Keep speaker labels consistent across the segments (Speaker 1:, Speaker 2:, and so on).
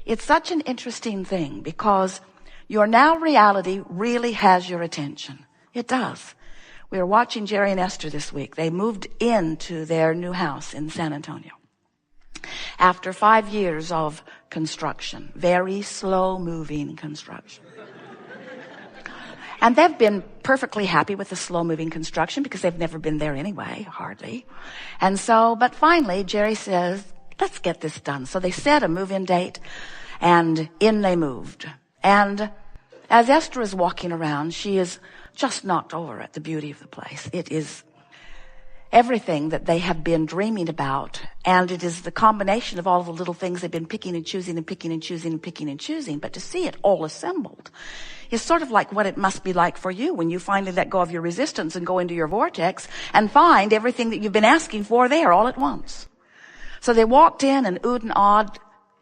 Speaker 1: It's such an interesting thing because your now reality really has your attention. It does. We were watching Jerry and Esther this week. They moved into their new house in San Antonio. After 5 years of construction, very slow moving construction. And they've been perfectly happy with the slow moving construction because they've never been there anyway, hardly. And so, but finally, Jerry says, let's get this done. So they set a move-in date and in they moved. And as Esther is walking around, she is just knocked over at the beauty of the place. It is everything that they have been dreaming about, and it is the combination of all the little things they've been picking and choosing and picking and choosing and picking and choosing. But to see it all assembled is sort of like what it must be like for you when you finally let go of your resistance and go into your vortex and find everything that you've been asking for there all at once. So they walked in and oohed and awed.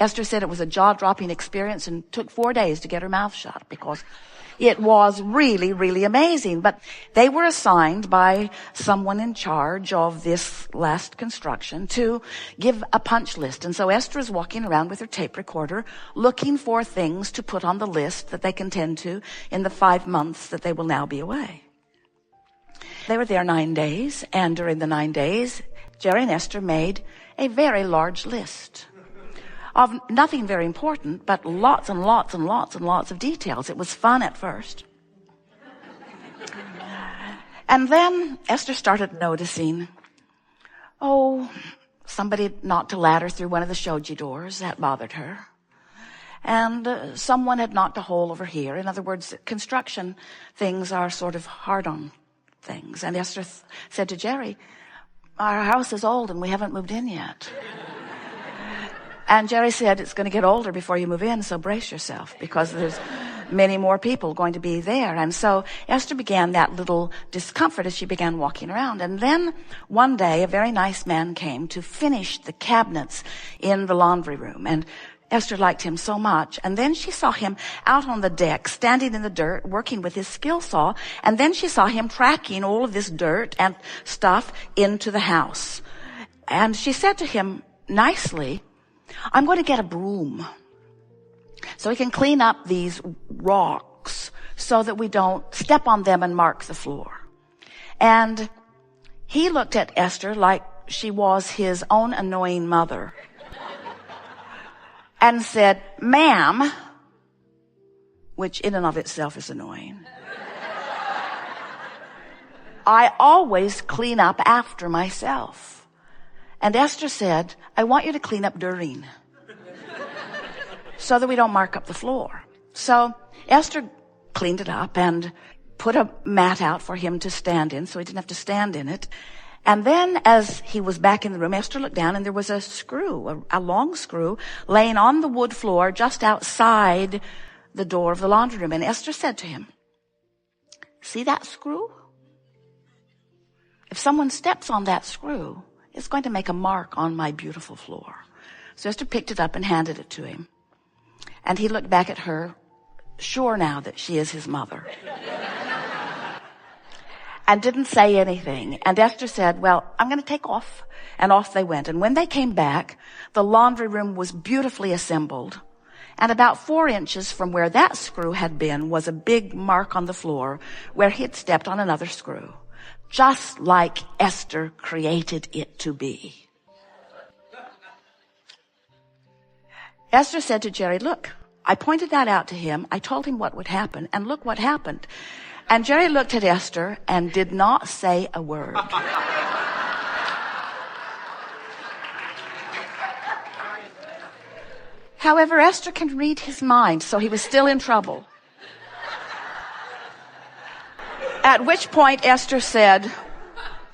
Speaker 1: Esther said it was a jaw-dropping experience and took 4 days to get her mouth shut because it was really, really amazing. But they were assigned by someone in charge of this last construction to give a punch list. And so Esther is walking around with her tape recorder looking for things to put on the list that they can tend to in the 5 months that they will now be away. They were there 9 days, and during the 9 days, Jerry and Esther made a very large list of nothing very important, but lots and lots and lots and lots of details. It was fun at first. And then Esther started noticing, somebody knocked a ladder through one of the shoji doors. That bothered her. And someone had knocked a hole over here. In other words, construction things are sort of hard on things. And Esther said to Jerry, our house is old and we haven't moved in yet. And Jerry said, it's going to get older before you move in, so brace yourself, because there's many more people going to be there. And so Esther began that little discomfort as she began walking around. And then one day, a very nice man came to finish the cabinets in the laundry room. And Esther liked him so much. And then she saw him out on the deck, standing in the dirt, working with his skill saw. And then she saw him tracking all of this dirt and stuff into the house. And she said to him nicely, I'm going to get a broom so we can clean up these rocks so that we don't step on them and mark the floor. And he looked at Esther like she was his own annoying mother and said, ma'am, which in and of itself is annoying, I always clean up after myself. And Esther said, I want you to clean up during so that we don't mark up the floor. So Esther cleaned it up and put a mat out for him to stand in so he didn't have to stand in it. And then as he was back in the room, Esther looked down and there was a screw, a long screw, laying on the wood floor just outside the door of the laundry room. And Esther said to him, see that screw? If someone steps on that screw, it's going to make a mark on my beautiful floor. So Esther picked it up and handed it to him. And he looked back at her, sure now that she is his mother. And didn't say anything. And Esther said, well, I'm going to take off. And off they went. And when they came back, the laundry room was beautifully assembled. And about 4 inches from where that screw had been was a big mark on the floor where he had stepped on another screw. Just like Esther created it to be. Esther said to Jerry, look, I pointed that out to him. I told him what would happen, and look what happened. And Jerry looked at Esther and did not say a word. However, Esther can read his mind, so he was still in trouble. At which point Esther said,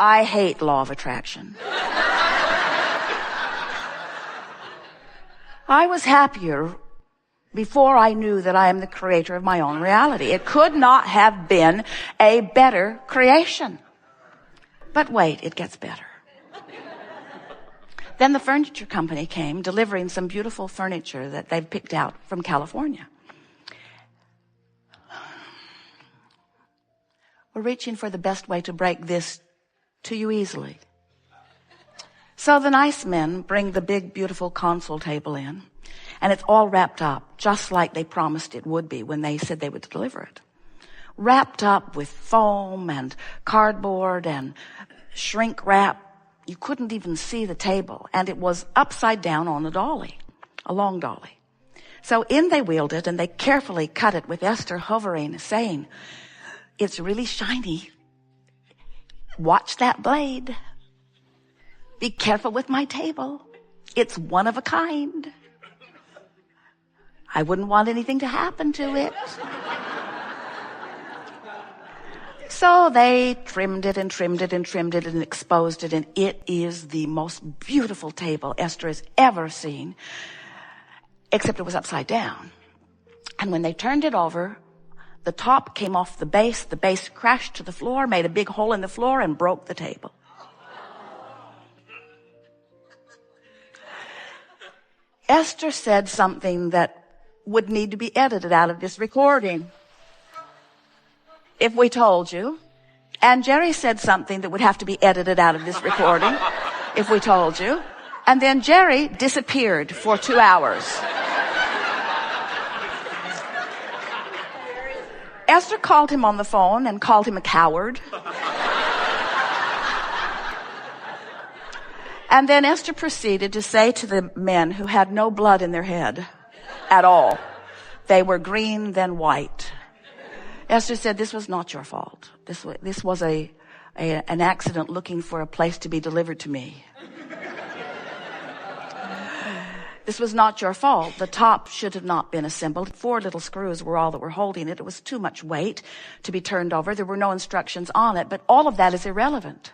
Speaker 1: I hate law of attraction. I was happier before I knew that I am the creator of my own reality. It could not have been a better creation. But wait, it gets better. Then the furniture company came, delivering some beautiful furniture that they've picked out from California. We're reaching for the best way to break this to you easily. So the nice men bring the big, beautiful console table in. And it's all wrapped up, just like they promised it would be when they said they would deliver it. Wrapped up with foam and cardboard and shrink wrap. You couldn't even see the table. And it was upside down on a dolly, a long dolly. So in they wheeled it, and they carefully cut it with Esther hovering, saying, "It's really shiny. Watch that blade. Be careful with my table. It's one of a kind. I wouldn't want anything to happen to it." So they trimmed it and trimmed it and trimmed it and exposed it, and it is the most beautiful table Esther has ever seen, except it was upside down. And when they turned it over, the top came off the base crashed to the floor, made a big hole in the floor, and broke the table. Esther said something that would need to be edited out of this recording if we told you. And Jerry said something that would have to be edited out of this recording if we told you. And then Jerry disappeared for 2 hours. Esther called him on the phone and called him a coward. And then Esther proceeded to say to the men who had no blood in their head at all, they were green then white. Esther said, "This was not your fault. This was an accident looking for a place to be delivered to me. This was not your fault. The top should have not been assembled. 4 little screws were all that were holding it. It was too much weight to be turned over. There were no instructions on it, but all of that is irrelevant.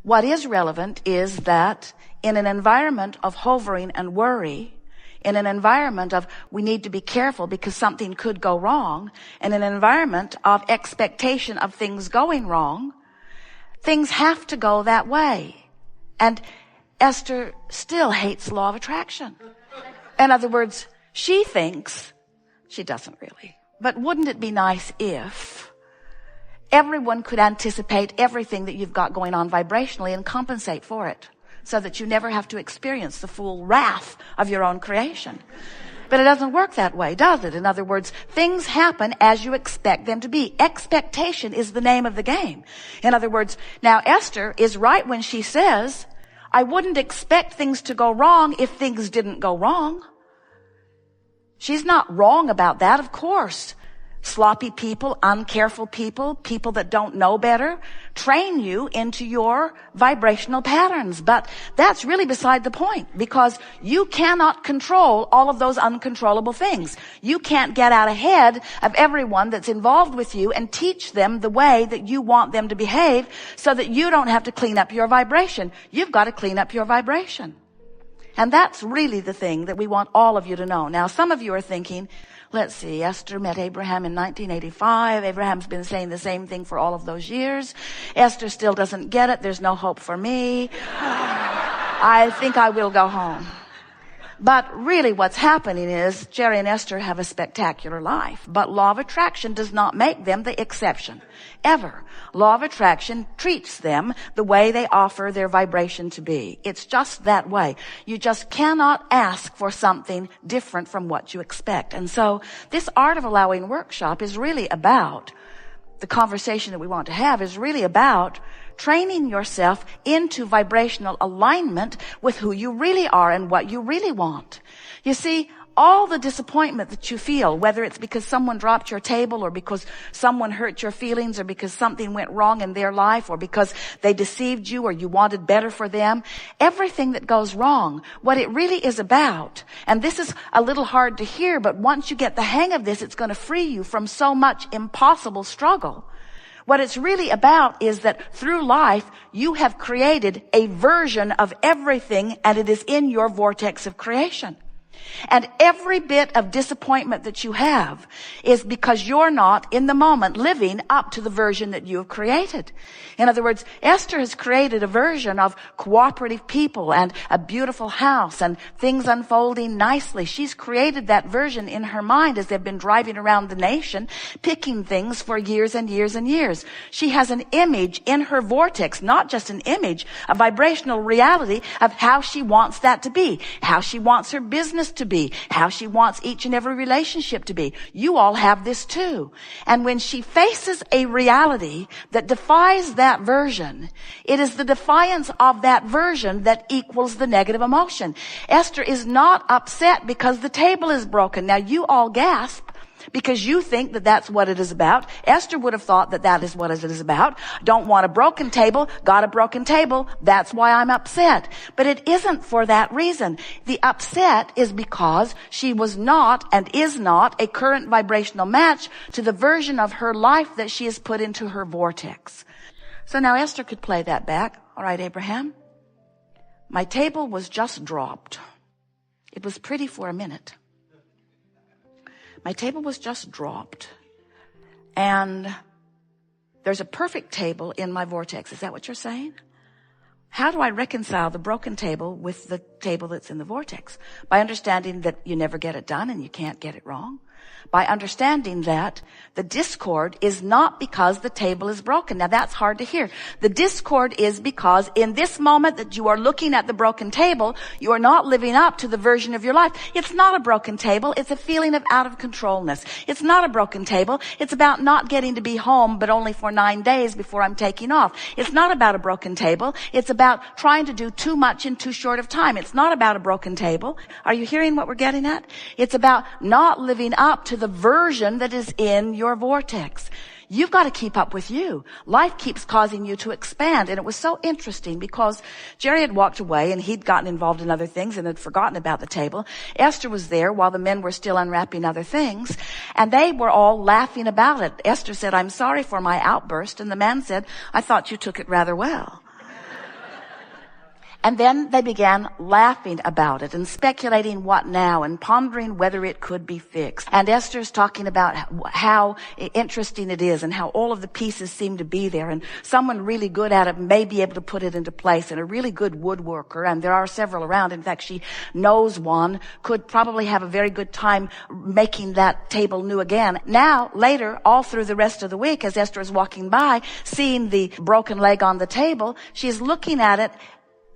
Speaker 1: What is relevant is that in an environment of hovering and worry, in an environment of we need to be careful because something could go wrong, in an environment of expectation of things going wrong, things have to go that way. And Esther still hates the law of attraction. In other words, she thinks, she doesn't really, but wouldn't it be nice if everyone could anticipate everything that you've got going on vibrationally and compensate for it, so that you never have to experience the full wrath of your own creation? But it doesn't work that way, does it? In other words, things happen as you expect them to be. Expectation is the name of the game. In other words, now Esther is right when she says, I wouldn't expect things to go wrong if things didn't go wrong. She's not wrong about that, of course. Sloppy people, uncareful people, people that don't know better, train you into your vibrational patterns. But that's really beside the point, because you cannot control all of those uncontrollable things. You can't get out ahead of everyone that's involved with you and teach them the way that you want them to behave so that you don't have to clean up your vibration. You've got to clean up your vibration. And that's really the thing that we want all of you to know. Now, some of you are thinking, let's see, Esther met Abraham in 1985. Abraham's been saying the same thing for all of those years. Esther still doesn't get it. There's no hope for me. I think I will go home. But really what's happening is Jerry and Esther have a spectacular life. But law of attraction does not make them the exception. Ever. Law of attraction treats them the way they offer their vibration to be. It's just that way. You just cannot ask for something different from what you expect. And so this Art of Allowing workshop is really about, the conversation that we want to have is really about training yourself into vibrational alignment with who you really are and what you really want. You see, all the disappointment that you feel, whether it's because someone dropped your table or because someone hurt your feelings or because something went wrong in their life or because they deceived you or you wanted better for them, everything that goes wrong, what it really is about, and this is a little hard to hear, but once you get the hang of this, it's going to free you from so much impossible struggle. What it's really about is that through life, you have created a version of everything, and it is in your vortex of creation. And every bit of disappointment that you have is because you're not in the moment living up to the version that you have created. In other words, Esther has created a version of cooperative people and a beautiful house and things unfolding nicely. She's created that version in her mind as they've been driving around the nation, picking things for years and years and years. She has an image in her vortex, not just an image, a vibrational reality of how she wants that to be, how she wants her business business to be, how she wants each and every relationship to be. You all have this too. And when she faces a reality that defies that version, it is the defiance of that version that equals the negative emotion. Esther is not upset because the table is broken. Now you all gasp, because you think that that's what it is about. Esther would have thought that that is what it is about. Don't want a broken table, got a broken table, that's why I'm upset. But it isn't for that reason. The upset is because she was not and is not a current vibrational match to the version of her life that she has put into her vortex. So now Esther could play that back. All right, Abraham. My table was just dropped. It was pretty for a minute. My table was just dropped. And there's a perfect table in my vortex. Is that what you're saying? How do I reconcile the broken table with the table that's in the vortex? By understanding that you never get it done and you can't get it wrong. By understanding that the discord is not because the table is broken. Now that's hard to hear. The discord is because in this moment that you are looking at the broken table, you are not living up to the version of your life. It's not a broken table. It's a feeling of out of controlness. It's not a broken table. It's about not getting to be home, but only for 9 days before I'm taking off. It's not about a broken table. It's about trying to do too much in too short of time. It's not about a broken table. Are you hearing what we're getting at? It's about not living up to the version that is in your vortex. You've got to keep up with you. Life keeps causing you to expand. And it was so interesting because Jerry had walked away and he'd gotten involved in other things and had forgotten about the table. Esther was there while the men were still unwrapping other things. And they were all laughing about it. Esther said, "I'm sorry for my outburst." And the man said, "I thought you took it rather well." And then they began laughing about it and speculating what now and pondering whether it could be fixed. And Esther's talking about how interesting it is and how all of the pieces seem to be there. And someone really good at it may be able to put it into place, and a really good woodworker, and there are several around. In fact, she knows one, could probably have a very good time making that table new again. Now, later, all through the rest of the week, as Esther is walking by, seeing the broken leg on the table, she's looking at it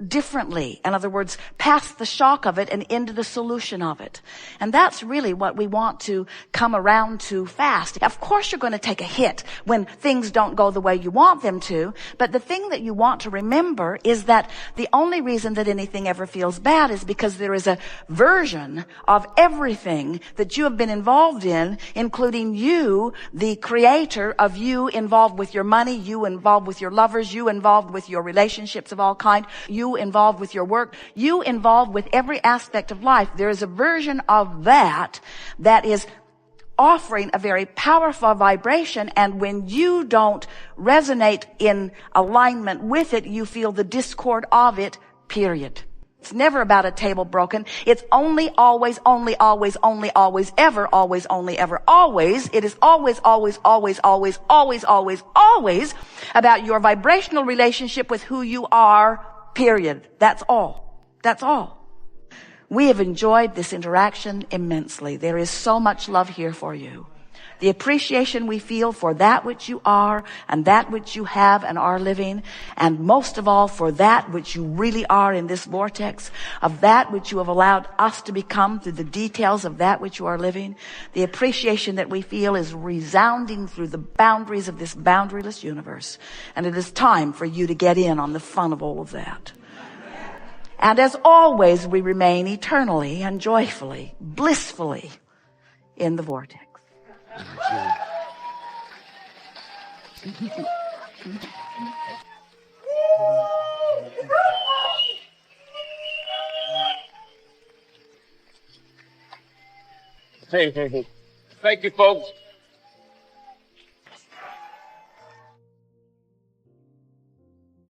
Speaker 1: differently. In other words, past the shock of it and into the solution of it. And that's really what we want to come around to fast. Of course, you're going to take a hit when things don't go the way you want them to. But the thing that you want to remember is that the only reason that anything ever feels bad is because there is a version of everything that you have been involved in, including you, the creator of you, involved with your money, you involved with your lovers, you involved with your relationships of all kind, you involved with your work, you involved with every aspect of life. There is a version of that is offering a very powerful vibration, and when you don't resonate in alignment with it, you feel the discord of it, period. It's never about a table broken. It's only, always, only, always, only, always, ever, always, only, ever, always. It is always, always, always, always, always, always, always about your vibrational relationship with who you are, period. That's all. That's all. We have enjoyed this interaction immensely. There is so much love here for you. The appreciation we feel for that which you are and that which you have and are living, and most of all for that which you really are in this vortex, of that which you have allowed us to become through the details of that which you are living. The appreciation that we feel is resounding through the boundaries of this boundaryless universe. And it is time for you to get in on the fun of all of that. And as always, we remain eternally and joyfully, blissfully in the vortex.
Speaker 2: Hey. Thank you, folks.